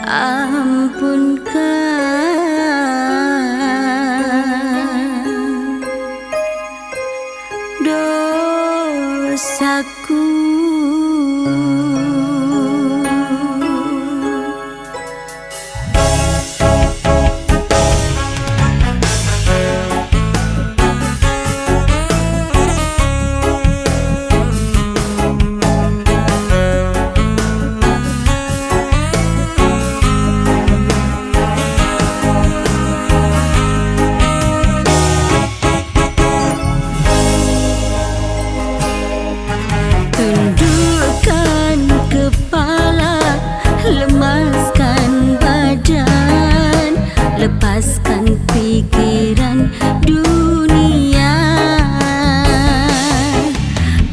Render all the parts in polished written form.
ampunkan dosaku. Tundukkan kepala, lemaskan badan, lepaskan pikiran dunia,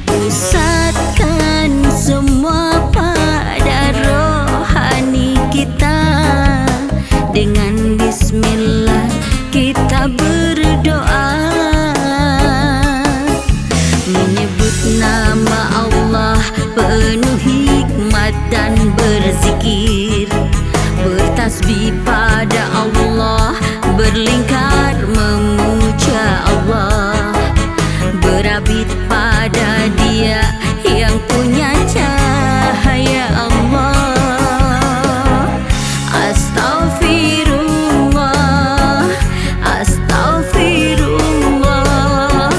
pusatkan semua pada rohani kita. Dengan bismillah kita berdoa, menyebut nama Allah penuh hikmat dan berzikir, bertasbih pada Allah, berlingkar memuja Allah, berabid pada Dia yang punya cahaya Allah. Astaghfirullah, astaghfirullah,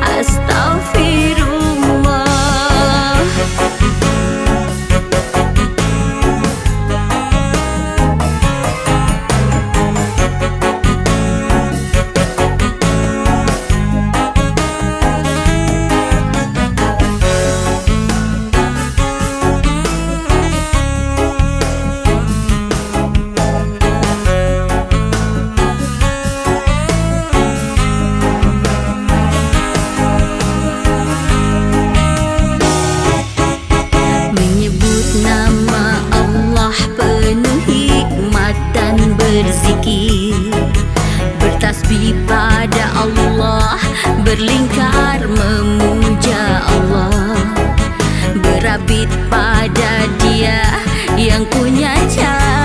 astaghfirullah. Nama Allah penuh hikmat dan berzikir, bertasbih pada Allah, berlingkar memuja Allah, berabid pada Dia yang punya cahaya